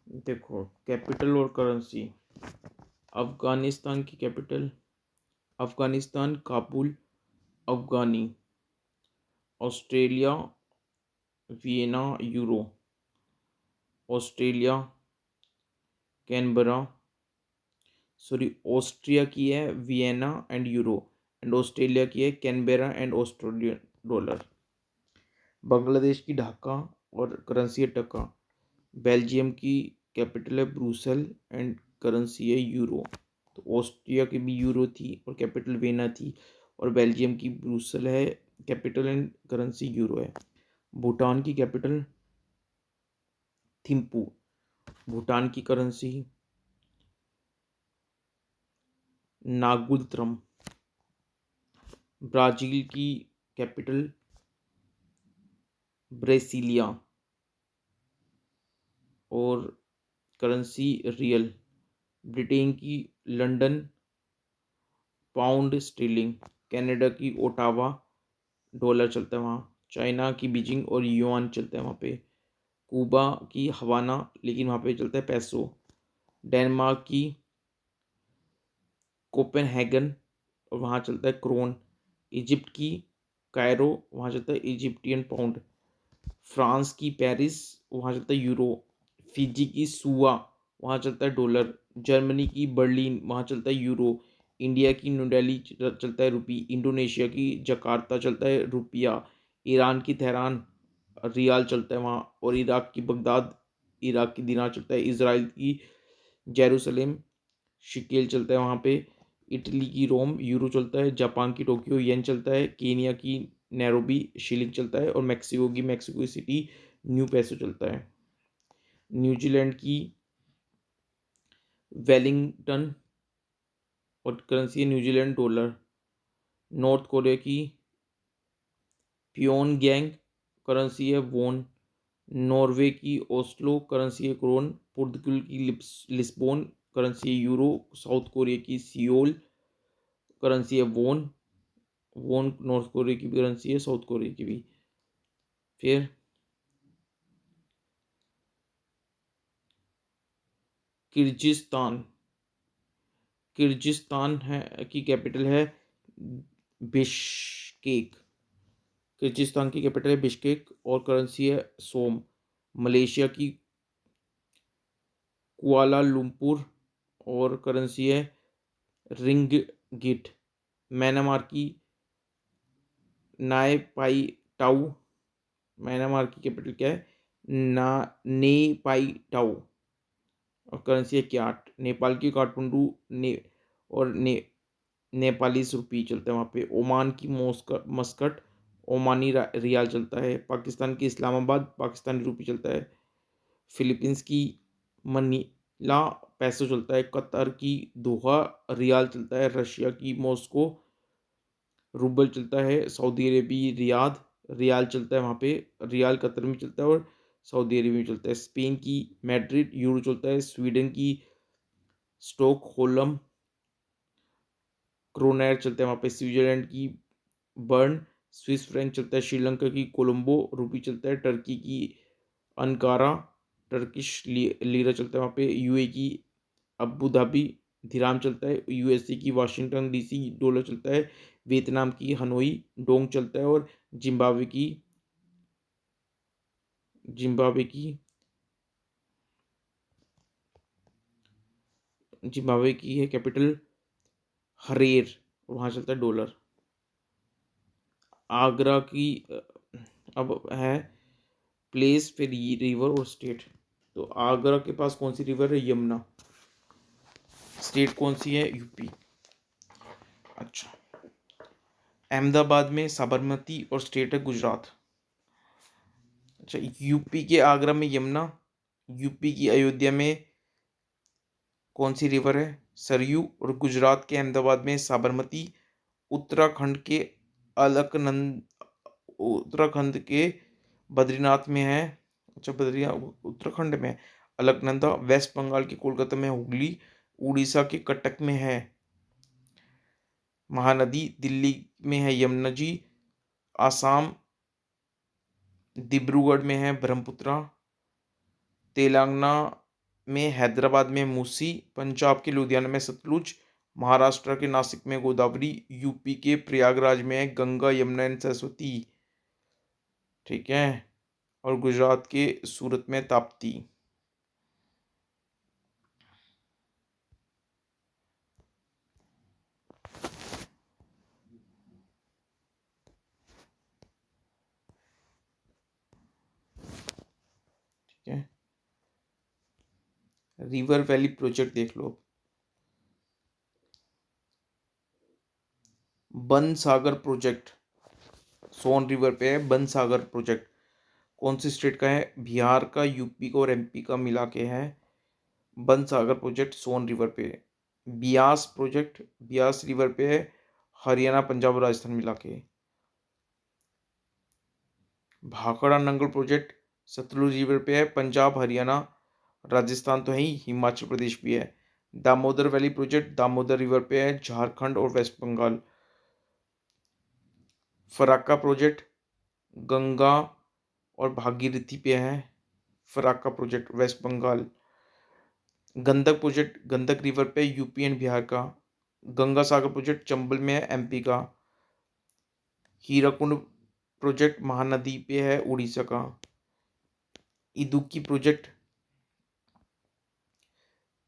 देखो, कैपिटल और करेंसी। अफगानिस्तान की capital Afghanistan Kabul, Afghani. Australia Vienna, euro. Australia Canberra, sorry, Austria की है Vienna and euro, and Australia की है Canberra and Australian dollar. Bangladesh की ढाका और करेंसी है टका। बेल्जियम की कैपिटल है ब्रुसल एंड करेंसी है यूरो। तो ऑस्ट्रिया की भी यूरो थी और कैपिटल वेना थी, और बेल्जियम की ब्रुसल है, कैपिटल एंड करेंसी यूरो है। भूटान की कैपिटल थिम्पू। भूटान की करेंसी नागुलत्रम। ब्राज़ील की कैपिटल ब्रेसिलिया और करेंसी रियल। ब्रिटेन की लंदन पाउंड स्टर्लिंग। कनाडा की ओटावा डॉलर चलता है वहाँ। चाइना की बीजिंग और युआन चलता है वहाँ पे। क्यूबा की हवाना, लेकिन वहाँ पे चलता है पैसो। डेनमार्क की कोपेनहेगन और वहाँ चलता है क्रोन। इजिप्ट की कायरो, वहाँ चलता है इजिप्टियन पाउंड। फ्रांस की पेरिस, वहाँ चलता है यूरो। फिजी की सुआ, वहाँ चलता है डॉलर। जर्मनी की बर्लिन, वहाँ चलता है यूरो। इंडिया की न्यू दिल्ली चलता है रुपी। इंडोनेशिया की जकार्ता चलता है रुपया। ईरान की तेहरान रियाल चलता है वहाँ, और इराक की बगदाद, इराक की दिनार चलता है। इसराइल की जेरूसलेम शिकेल चलता है वहाँ पे। इटली की रोम यूरो चलता है। जापान की टोक्यो येन चलता है। केनिया की नैरोबी शिलिंग चलता है, और मेक्सिको की मेक्सिको सिटी न्यू पैसो चलता है। न्यूजीलैंड की वेलिंगटन और करेंसी है न्यूजीलैंड डॉलर। नॉर्थ कोरिया की प्योनगैंग, करेंसी है वोन। नॉर्वे की ओस्लो, करेंसी है क्रोन। पुर्तगाल की लिस्बोन, करेंसी है यूरो। साउथ कोरिया की सियोल, करेंसी है वोन। वोन नॉर्थ कोरिया की भी करेंसी है, साउथ कोरिया की भी। फिर किर्गिस्तान। किर्गिस्तान है की कैपिटल है बिश्केक। किर्गिस्तान की कैपिटल है बिश्केक और करेंसी है सोम। मलेशिया की कुआलालंपुर और करेंसी है रिंगगिट। म्यांमार की नाय पाई टाऊ। म्यांमार की कैपिटल क्या है? ना ने पाई टाऊ, और करेंसी है क्याट। नेपाल की काठमांडू ने, और नेपाली रुपी चलता है वहाँ पे। ओमान की मस्कट, ओमानी रियाल चलता है। पाकिस्तान की इस्लामाबाद, पाकिस्तानी रुपी चलता है। फिलीपींस की मनीला पैसो चलता है। कतर की दोहा रियाल चलता है। रशिया की मॉस्को रूबल चलता है। सऊदी अरेबिया रियाद रियाल चलता है वहाँ पे। रियाल कतर में चलता है और सऊदी अरेबिया में चलता है। स्पेन की मैड्रिड यूरो चलता है। स्वीडन की स्टॉकहोल्म क्रोनर चलता है वहाँ पे। स्विट्जरलैंड की बर्न स्विस फ्रैंक चलता है। श्रीलंका की कोलंबो रूपी चलता है। टर्की की अनकारा टर्किश लीरा चलता है वहाँ पे। यूए की अबू धाबी दिराम चलता है। यूएसए की वाशिंगटन डीसी डॉलर चलता है। वियतनाम की हनोई डोंग चलता है, और जिम्बाब्वे की जिम्बाब्वे की है कैपिटल हरेर, वहाँ चलता है डॉलर। आगरा की अब है प्लेस, फिर रिवर और स्टेट। तो आगरा के पास कौन सी रिवर है? यमुना। स्टेट कौन सी है? यूपी। अच्छा, अहमदाबाद में साबरमती और स्टेट है गुजरात। अच्छा, यूपी के आगरा में यमुना। यूपी की अयोध्या में कौन सी रिवर है? सरयू। और गुजरात के अहमदाबाद में साबरमती। उत्तराखंड के अलकनंद उत्तराखंड के बद्रीनाथ में है। अच्छा, बद्रीनाथ उत्तराखंड में। अलकनंदा। वेस्ट बंगाल के कोलकाता में हुगली। उड़ीसा के कटक में है महानदी। दिल्ली में है यमुना जी। आसाम डिब्रूगढ़ में है ब्रह्मपुत्रा। तेलंगाना में हैदराबाद में मूसी, पंजाब के लुधियाना में सतलुज, महाराष्ट्र के नासिक में गोदावरी, यूपी के प्रयागराज में है गंगा, यमुना एंड सरस्वती। ठीक है। और गुजरात के सूरत में ताप्ती। ठीक है। रिवर वैली प्रोजेक्ट देख लो। बन सागर प्रोजेक्ट सोन रिवर पे है। बन सागर प्रोजेक्ट कौन सी स्टेट का है? बिहार का, यूपी का और एमपी का मिला के है। बन सागर प्रोजेक्ट सोन रिवर पे है। ब्यास प्रोजेक्ट ब्यास रिवर पे है, हरियाणा, पंजाब और राजस्थान मिला के। भाखड़ा नंगल प्रोजेक्ट सतलुज रिवर पे है, पंजाब, हरियाणा, राजस्थान तो है ही, हिमाचल प्रदेश भी है। Damodar valley project Damodar river पे है, झारखंड और वेस्ट बंगाल। फराक्का प्रोजेक्ट गंगा और भागीरथी पे है। Farakka project West Bengal. Gandak project Gandak river पे यूपी एंड बिहार का। गंगा सागर प्रोजेक्ट चंबल में है, एमपी का। हीराकुंड प्रोजेक्ट महानदी पे है, उड़ीसा का। इदुक्की प्रोजेक्ट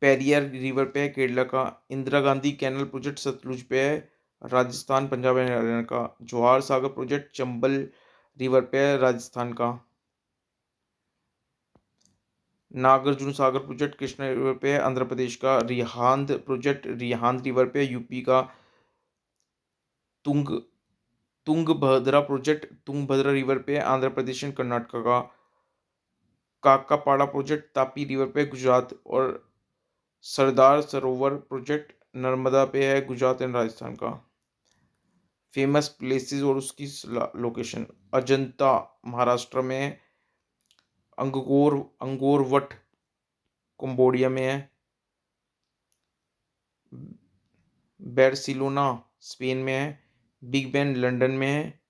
पेरियार रिवर पे है, केरला का। इंदिरा गांधी कैनल प्रोजेक्ट सतलुज पे है, राजस्थान, पंजाब एंड हरियाणा का। जवाहर सागर प्रोजेक्ट चंबल रिवर पे है, राजस्थान का। नागार्जुन सागर प्रोजेक्ट कृष्णा रिवर पे है, आंध्र प्रदेश का। रिहांद प्रोजेक्ट रिहांद रिवर पे है, यूपी का। तुंग तुंगभद्रा प्रोजेक्ट तुंगभद्रा रिवर पे है, आंध्र प्रदेश एंड कर्नाटक का। काकापाड़ा प्रोजेक्ट तापी रिवर पे गुजरात। और सरदार सरोवर प्रोजेक्ट नर्मदा पे है, गुजरात एंड राजस्थान का। फेमस प्लेसेस और उसकी लोकेशन। अजंता महाराष्ट्र में है। अंगोर वट कंबोडिया में है। बार्सिलोना स्पेन में है। बिग बेन लंदन में है।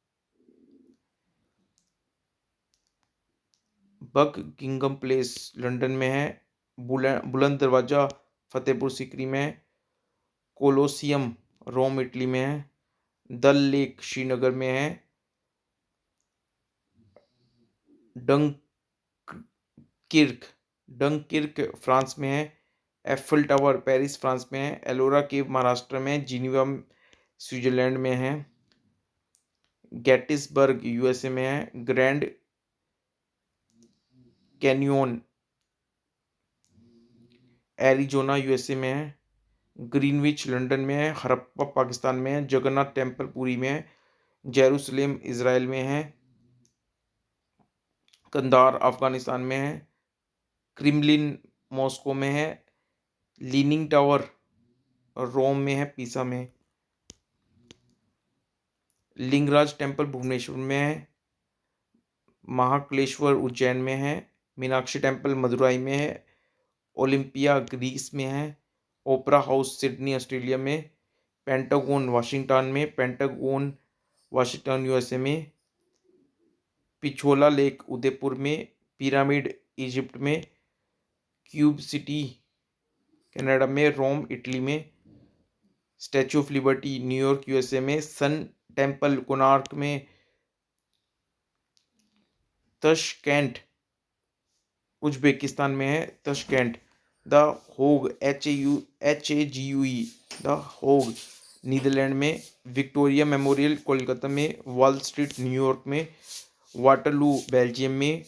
बक किंगम प्लेस लंदन में है। बुलंद दरवाजा फतेहपुर सीकरी में है। कोलोसियम रोम इटली में है। दल लेक श्रीनगर में है। डंकिर्क डंकिर्क फ्रांस में है। एफिल टावर पेरिस फ्रांस में है। एलोरा केव महाराष्ट्र में है। जिनीवा स्विट्जरलैंड में है। गेटिसबर्ग यूएसए में है। ग्रैंड कैन्योन एरिजोना यूएसए में है। ग्रीनविच लंदन में है। हड़प्पा पाकिस्तान में है। जगन्नाथ टेम्पल पुरी में है। जेरूसलेम इज़राइल में है। कंधार अफगानिस्तान में है। क्रेमलिन मॉस्को में है। लीनिंग टावर रोम में है, पीसा में। लिंगराज टेम्पल भुवनेश्वर में है। महाकालेश्वर उज्जैन में है। मीनाक्षी टेम्पल मदुराई में है। ओलंपिया ग्रीस में है। ओपरा हाउस सिडनी ऑस्ट्रेलिया में। पेंटागोन वाशिंगटन में। पेंटागोन वाशिंगटन यूएसए में। पिछोला लेक उदयपुर में। पिरामिड इजिप्ट में। क्यूब सिटी कनाडा में। रोम इटली में। Statue of liberty New York USA में। सन टेम्पल कोणार्क में। तशकेंट उज्बेकिस्तान में है। तशकेंट। द होग HAGUE द होग नीदरलैंड में। विक्टोरिया मेमोरियल कोलकाता में। वॉल स्ट्रीट न्यूयॉर्क में। वाटरलू बेल्जियम में।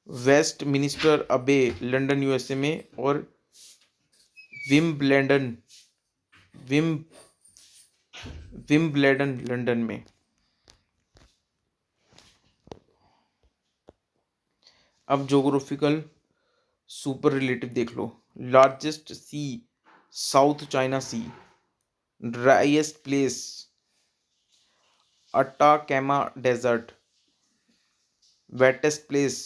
वेस्ट मिनिस्टर अबे लंदन यूएसए में। और विम्बलेडन विम विम्बलेडन लंदन में। अब जोग्राफिकल सुपर रिलेटिव देख लो। Largest sea South China Sea. Driest place Atacama Desert. Wettest place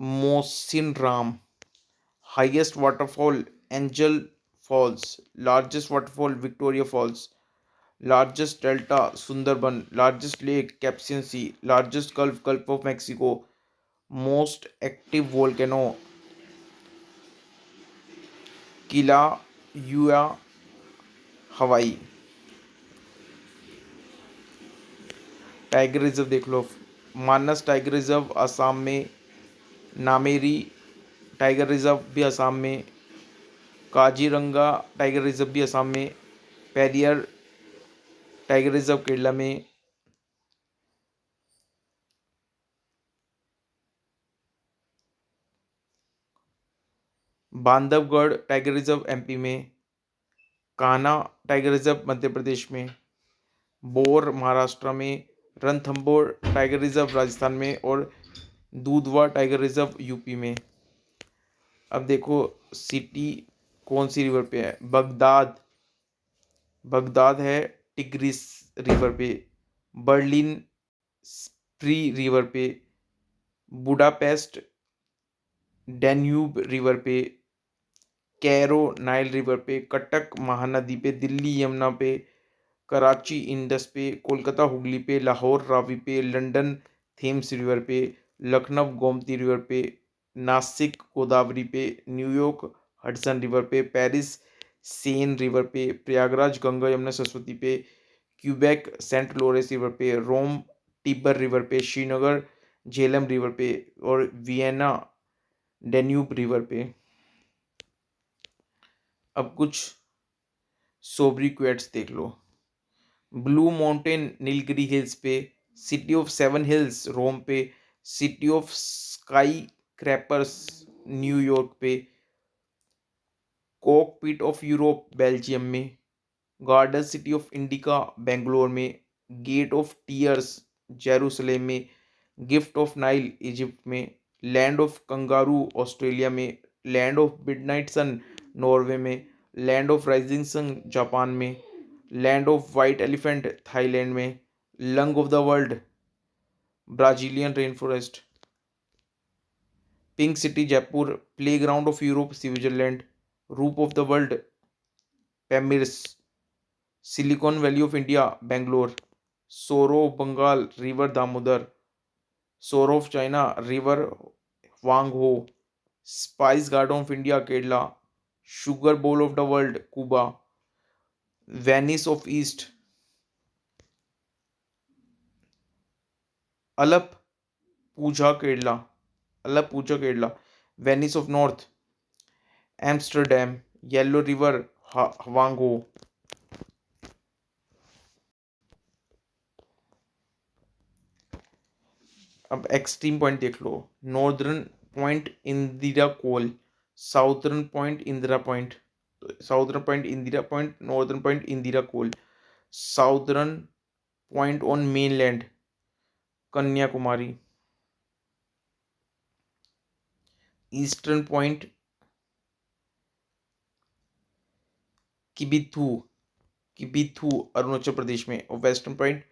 Mawsynram. Highest waterfall Angel Falls. Largest waterfall Victoria Falls. Largest delta Sundarban, largest lake Caspian Sea, largest Gulf of Mexico, most active volcano Kilauea Hawaii. Tiger reserve देख लो, Manas tiger reserve Assam में, Nameri tiger reserve भी असम में, Kaziranga tiger reserve भी असम में, Periyar tiger reserve Kerala में, Bandhavgarh tiger reserve MP में, Kanha tiger reserve Madhya Pradesh में, बोर महाराष्ट्र में, रणथंभौर टाइगर रिजर्व राजस्थान में और दूधवा टाइगर रिजर्व यूपी में। अब देखो सिटी कौन सी रिवर पे है। बगदाद, बगदाद है टिग्रिस रिवर पे, बर्लिन स्प्री रिवर पे, बुडापेस्ट डैन्यूब रिवर पे, कैरो नाइल रिवर पे, कटक महानदी पे, दिल्ली यमुना पे, कराची इंडस पे, कोलकाता हुगली पे, लाहौर रावी पे, लंदन थेम्स रिवर पे, लखनऊ गोमती रिवर पे, नासिक गोदावरी पे, न्यूयॉर्क हडसन रिवर पे, पेरिस सेन रिवर पे, प्रयागराज गंगा यमुना सरस्वती पे, क्यूबेक सेंट लोरेंस रिवर पे, रोम टिबर रिवर पे, श्रीनगर झेलम रिवर पे और वियना डेन्यूब रिवर पे। अब कुछ सोब्रिक्वेट्स देख लो। ब्लू माउंटेन नीलगिरी हिल्स पे, city of seven hills Rome पे, city of skyscrapers New York पे, कॉकपिट ऑफ यूरोप बेल्जियम में, garden city of India Bangalore में, गेट ऑफ टीयर्स जेरूसलेम में, गिफ्ट ऑफ नाइल इजिप्ट में, लैंड ऑफ कंगारू ऑस्ट्रेलिया में, land of midnight sun Norway में, land of rising sun Japan में, land of white elephant Thailand में, lung of the world Brazilian rain forest, pink city Jaipur, playground of Europe Switzerland, roof of the world Pamirs, silicon valley of India Bangalore, sorrow of Bengal river Damodar, सोरो of China river Hwang Ho, spice garden of India Kerala, sugar bowl of the world Cuba, Venice of East, Alappuzha Kerala, Alappuzha Kerala, Venice of North Amsterdam, yellow river Hwang Ho. अब extreme point देख लो। Northern point Indira Col, southern point Indira point, southern point Indira point, northern point Indira Col, southern point on mainland Kanyakumari, eastern point Kibithu, Kibithu Arunachal Pradesh में और western point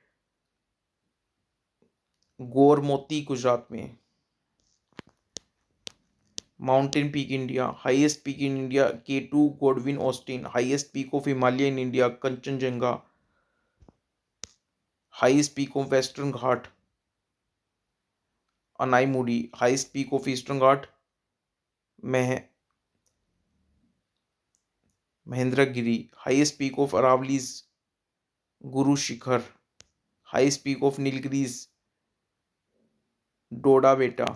Gormoti Gujarat में। Mountain peak India, highest peak in India K2 Godwin Austen, highest peak of Himalaya in India Kanchenjunga, highest peak of western Ghat Anamudi, highest peak of eastern Ghat Mahendragiri, highest peak of Aravallis Guru Shikhar, highest peak of Nilgiris Doda Betta.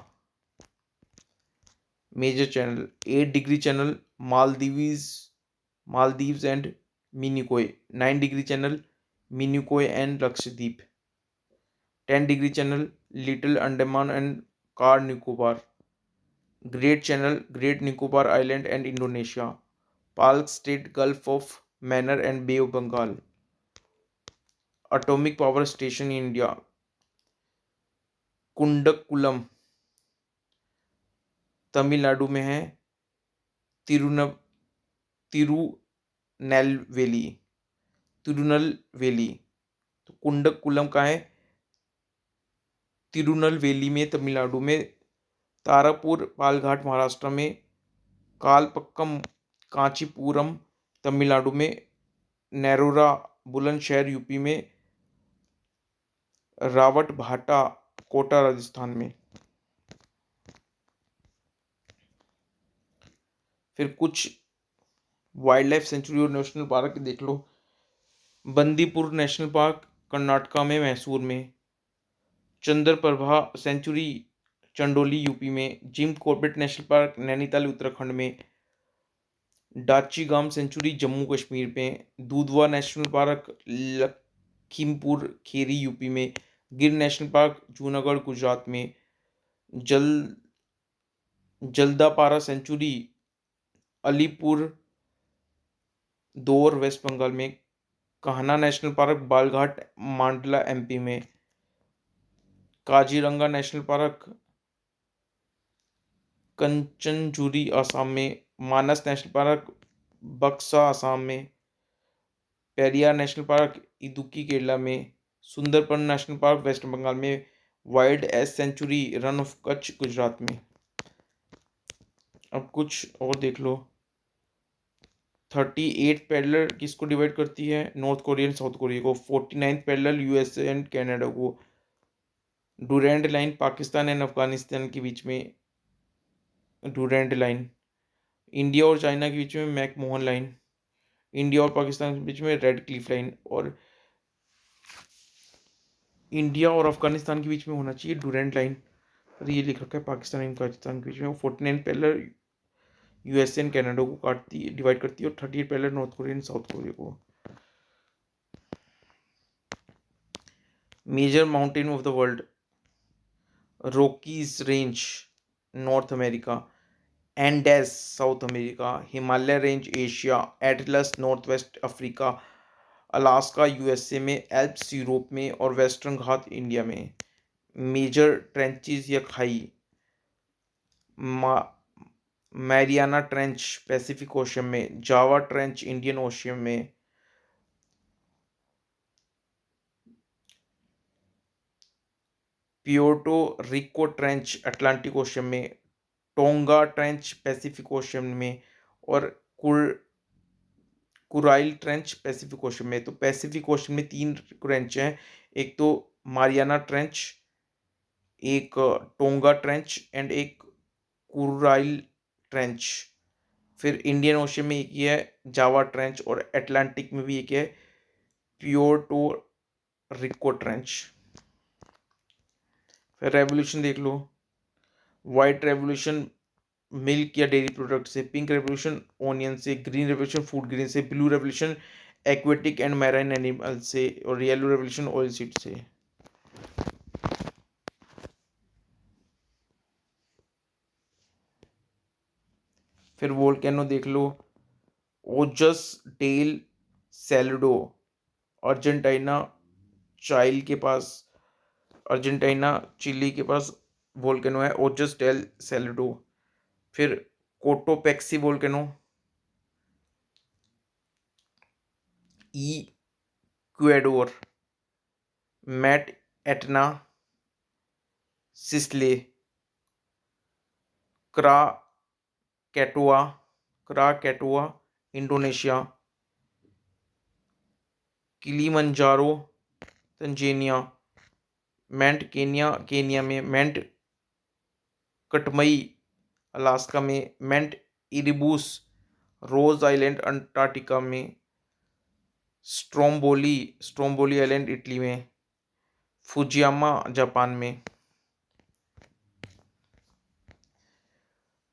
Major channel 8 degree channel Maldives and Minicoy, 9 degree channel Minicoy and Lakshadweep, 10 degree channel little Andaman and Car Nicobar, great channel great Nicobar island and Indonesia, Palk strait gulf of Mannar and bay of Bengal. Atomic power station in India Kudankulam Tamil Nadu है, तिरुनेलवेली, तिरुनलवेली। तो कुंडकुलम का है तिरुनलवेली में तमिलनाडु में, तारापुर पालघाट महाराष्ट्र में, कालपक्कम कांचीपुरम तमिलनाडु में, नैरोरा Bulandshahr UP में, Robert भाटा कोटा राजस्थान में। फिर कुछ वाइल्ड लाइफ सेंचुरी और नेशनल पार्क देख लो। बंदीपुर नेशनल पार्क कर्नाटका में, मैसूर में। चंद्रप्रभा सेंचुरी चंडोली यूपी में। Jim Corbett national park Nainital Uttarakhand में। डाची गाम सेंचुरी जम्मू कश्मीर में। दूधवा national park Lakhimpur Kheri UP में। गिर नेशनल पार्क जूनागढ़ गुजरात में। जल जल्दापारा सेंचुरी अलीपुर दौर वेस्ट बंगाल में। Kanha national park Balaghat Mandla MP में। काजीरंगा नेशनल पार्क कंचनजुरी असम में। मानस नेशनल पार्क बक्सा असम में। पेरियार नेशनल पार्क इदुक्की केरला में। सुंदरबन नेशनल पार्क वेस्ट बंगाल में। Wild ass sanctuary Rann of Kutch Gujarat में। अब कुछ और देख लो। 38 पैरेलल किसको डिवाइड करती है? North Korea and South Korea को। 49 पैरेलल यूएसए एंड कनाडा को। Durand line Pakistan and Afghanistan के बीच में, डूरेंट लाइन। इंडिया और चाइना के बीच में मैकमोहन लाइन। इंडिया और पाकिस्तान के बीच में रेड क्लिफ लाइन। और इंडिया और अफगानिस्तान के बीच में होना चाहिए डूरेंट लाइन। और ये लिख रखा है पाकिस्तान एंड पाकिस्तान के बीच में। 49 पैरेलल यूएसए एंड कनाडा को काटती है, डिवाइड करती है। और 38 parallel North Korea and South Korea को। Major mountain of the world, Rockies range North America, Andes South America, Himalaya range Asia, Atlas North West Africa, Alaska USA में, Alps Europe में, और वेस्टर्न घाट इंडिया में। Major trenches या खाई, Mariana trench Pacific ocean में, Java trench Indian ocean में, Puerto Rico trench Atlantic ocean में, टोंगा ट्रेंच पैसिफिक ओशियन में, और कुराइल ट्रेंच पैसिफिक ओशियन में। तो पैसिफिक ओशियन में 3 ट्रेंच हैं, एक तो मारियाना ट्रेंच, एक टोंगा ट्रेंच एंड एक कुराइल ट्रेंच। फिर इंडियन ओशियन में एक ही है जावा ट्रेंच, और अटलांटिक में भी एक है प्योर्टो रिको ट्रेंच। फिर रेवोल्यूशन देख लो। वाइट रेवोल्यूशन मिल्क या डेयरी प्रोडक्ट से, पिंक रेवोल्यूशन ओनियन से, ग्रीन रेवोल्यूशन फूड ग्रेन से, blue revolution aquatic and marine animal से, और येलो रेवोल्यूशन ऑयल सीड से। फिर वोल्केनो देख लो। ओजस डेल सैलडो अर्जेंटीना चाइल के पास, अर्जेंटीना चिली के पास वोल्केनो है ओजस डेल सैलडो। फिर Cotopaxi volcano Ecuador, mount Etna Sicily, Krakatoa, Krakatoa Indonesia, Kilimanjaro Tanzania, mount Kenya Kenya में, मेंट कटमई अलास्का में, mount Erebus Ross island Antarctica में, Stromboli Stromboli island Italy में, Fujiyama Japan में।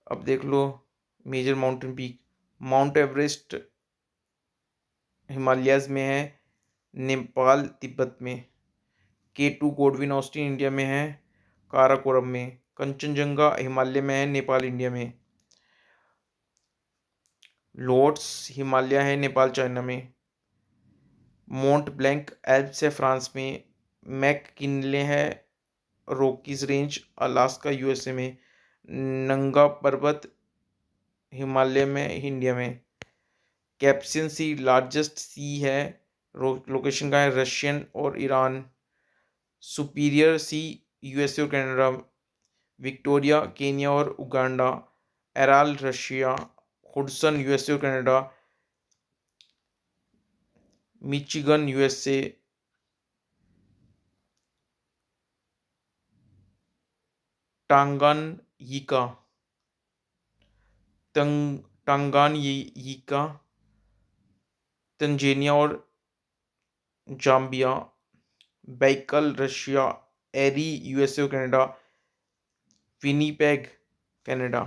अब देख लो major mountain peak. Mount Everest Himalayas में है, नेपाल तिब्बत में। K2 गोडविन ऑस्टिन इंडिया में है, काराकोरम में। कंचनजंगा हिमालय में है, नेपाल इंडिया में। लोट्स हिमालय है, नेपाल चाइना में। मोंट ब्लैंक एल्प्स है, फ्रांस में। मैककिनले है, रॉकीज रेंज अलास्का यूएसए में। नंगा पर्वत हिमालय में, इंडिया में। कैप्सियन सी लार्जेस्ट सी है, लोकेशन का है रशियन और ईरान। सुपीरियर सी यूएसए और कनाडा। विक्टोरिया केनिया और उगांडा। एराल रशिया। हुडसन यूएसए और कनाडा। मिचिगन यूएसए, टांगानयिका टांगानयिका, तंजानिया और जाम्बिया, बैकल रशिया, एरी यूएसए और कनाडा, विनीपेग कनाडा।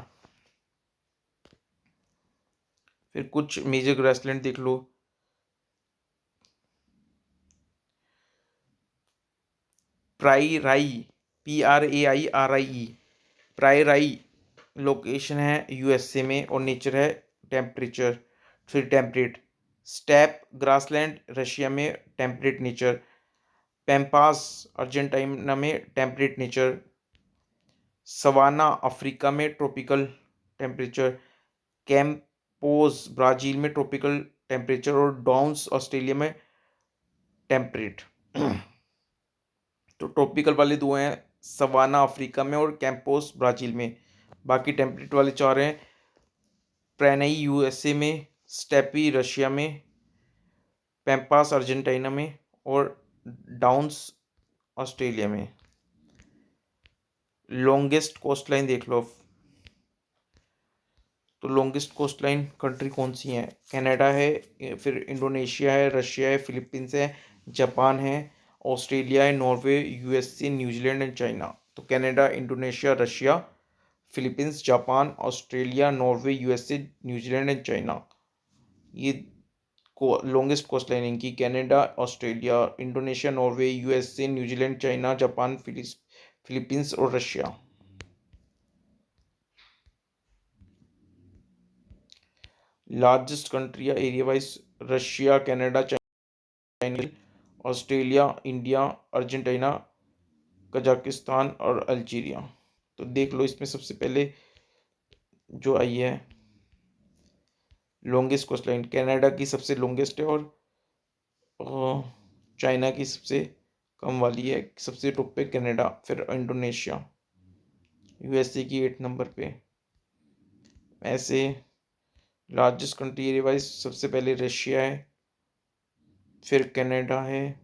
फिर कुछ मेजर ग्रासलैंड देख लो। प्राइराई, PRAIRIE, प्राइराई लोकेशन है यूएसए में और नेचर है टेम्परेचर फिर टेम्परेट। स्टेप ग्रासलैंड रशिया में टेम्परेट नेचर। पैम्पास अर्जेंटीना में टेम्परेट नेचर। सवाना अफ्रीका में ट्रॉपिकल टेम्परेचर। कैम्पोज ब्राज़ील में ट्रॉपिकल टेम्परेचर और डाउन्स ऑस्ट्रेलिया में टेम्परेट। तो ट्रॉपिकल वाले दो हैं सवाना अफ्रीका में और कैंपोस ब्राज़ील में। बाकी टेम्परेट वाले चार हैं प्रेनई यूएसए में, स्टेपी रशिया में, पैम्पास अर्जेंटीना में और डाउन्स ऑस्ट्रेलिया में। लॉन्गेस्ट कोस्ट लाइन देख लो। तो लॉन्गेस्ट कोस्ट लाइन कंट्री कौन सी है? कनाडा है, फिर इंडोनेशिया है, रशिया है, फिलीपींस है, जापान है, ऑस्ट्रेलिया है, Norway, USA, New Zealand and China. तो Canada, Indonesia, Russia, Philippines, Japan, Australia, Norway, USA, New Zealand and China. ये लॉन्गेस्ट कोस्ट लाइन इनकी Canada, Australia, Indonesia, Norway, USA, New Zealand, China, Japan, Philippines और Russia. Largest country area wise Russia, Canada, China, Australia, India, Argentina, Kazakhstan और Algeria. तो देख लो इसमें सबसे पहले जो आई है लॉन्गेस्ट कोस्ट लाइन, कनाडा की सबसे लॉन्गेस्ट है और चाइना की सबसे कम वाली है। सबसे टॉप पे कनाडा, फिर इंडोनेशिया, यूएसए की 8 नंबर पे। ऐसे लार्जेस्ट कंट्री एरिया वाइज सबसे पहले रशिया है, फिर कनाडा है,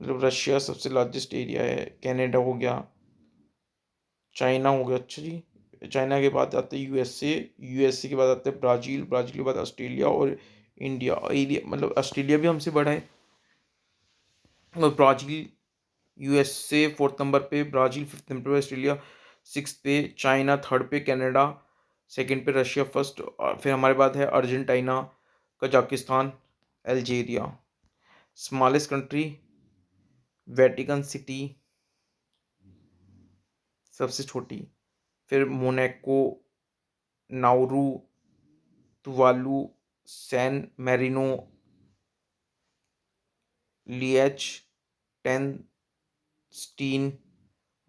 मतलब रशिया सबसे लार्जेस्ट एरिया है, कनाडा हो गया, चाइना हो गया। अच्छा जी, चाइना के बाद आते हैं यूएसए, यूएसए के बाद आते हैं ब्राज़ील, ब्राज़ील के बाद ऑस्ट्रेलिया और इंडिया। एरिया मतलब ऑस्ट्रेलिया भी हमसे बड़ा है और ब्राज़ील, यूएसए 4th नंबर पे, ब्राज़ील 5th नंबर पे, ऑस्ट्रेलिया 6th पे, चाइना 3rd पे, कनाडा 2nd पे, रशिया 1st और फिर हमारे बाद है Argentina, Kazakhstan, Algeria. Smallest country Vatican City सबसे छोटी, फिर Monaco, Nauru, Tuvalu, San Marino, Liechtenstein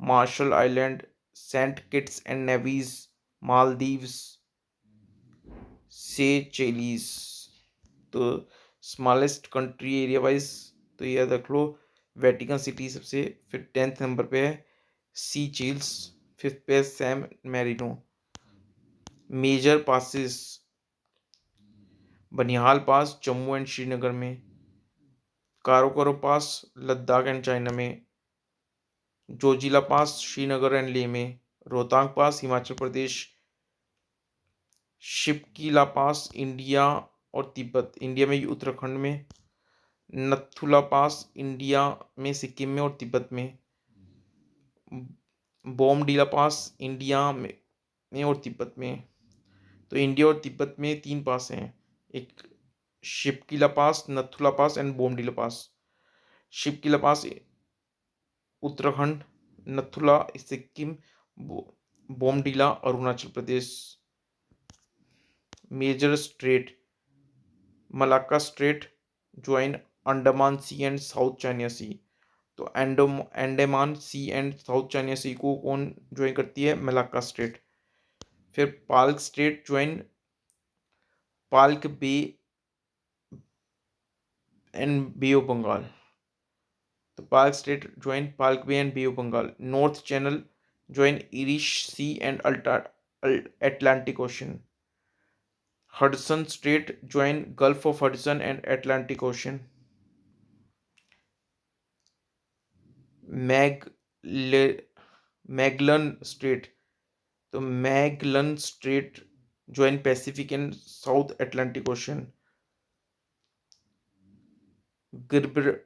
Marshall Island, Saint Kitts and Nevis, Maldives, Seychelles. तो स्मॉलेस्ट कंट्री एरिया वाइज तो ये याद रख लो, वेटिकन सिटी सबसे, फिर 10th नंबर पे है सी चील्स, 5th पे है San Marino. Major passes Banihal pass Jammu and Srinagar में, Karakoram pass Ladakh and China में, जोजिला पास श्रीनगर एंड लेह में, Rohtang pass Himachal Pradesh, Shipkila pass India और तिब्बत इंडिया में उत्तराखंड में, नथुला पास इंडिया में सिक्किम में और तिब्बत में, बोमडीला पास इंडिया में और तिब्बत में। तो इंडिया और तिब्बत में 3 पास हैं, एक Shipkila pass, Nathula pass and Bomdila pass. Shipkila pass Uttarakhand, Nathula Sikkim, Bomdila Arunachal Pradesh. Major strait Malacca strait join Andaman sea and south China sea. तो Andaman sea and south China sea को कौन ज्वाइन करती है? Malacca strait. फिर Palk strait join Palk bay and bay of Bengal. तो Palk strait join Palk bay and bay of Bengal. North channel join Irish sea and Atlantic ocean. Hudson strait join gulf of Hudson and Atlantic ocean. मैगले Magellan strait, तो Magellan strait join Pacific and South Atlantic Ocean. Gibr-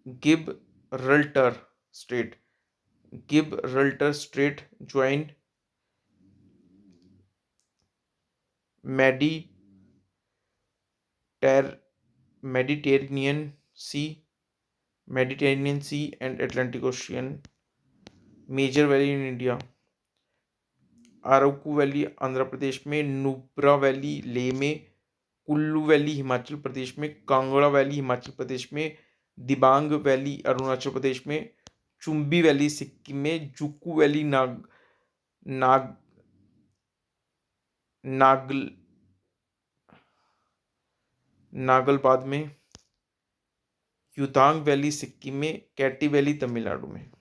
Gibraltar Strait. Gibraltar Strait join Mediter- Mediterranean Sea, Mediterranean Sea and Atlantic Ocean. Major valley in India. Araku valley Andhra Pradesh में, Nubra valley Leh में, Kullu valley Himachal Pradesh में, Kangra valley Himachal Pradesh में, Dibang valley Arunachal Pradesh में, Chumbi valley Sikkim में, जुक्कू valley नाग नागल नागलबाद में, युतांग valley Sikkim में, Katie valley Tamil Nadu में।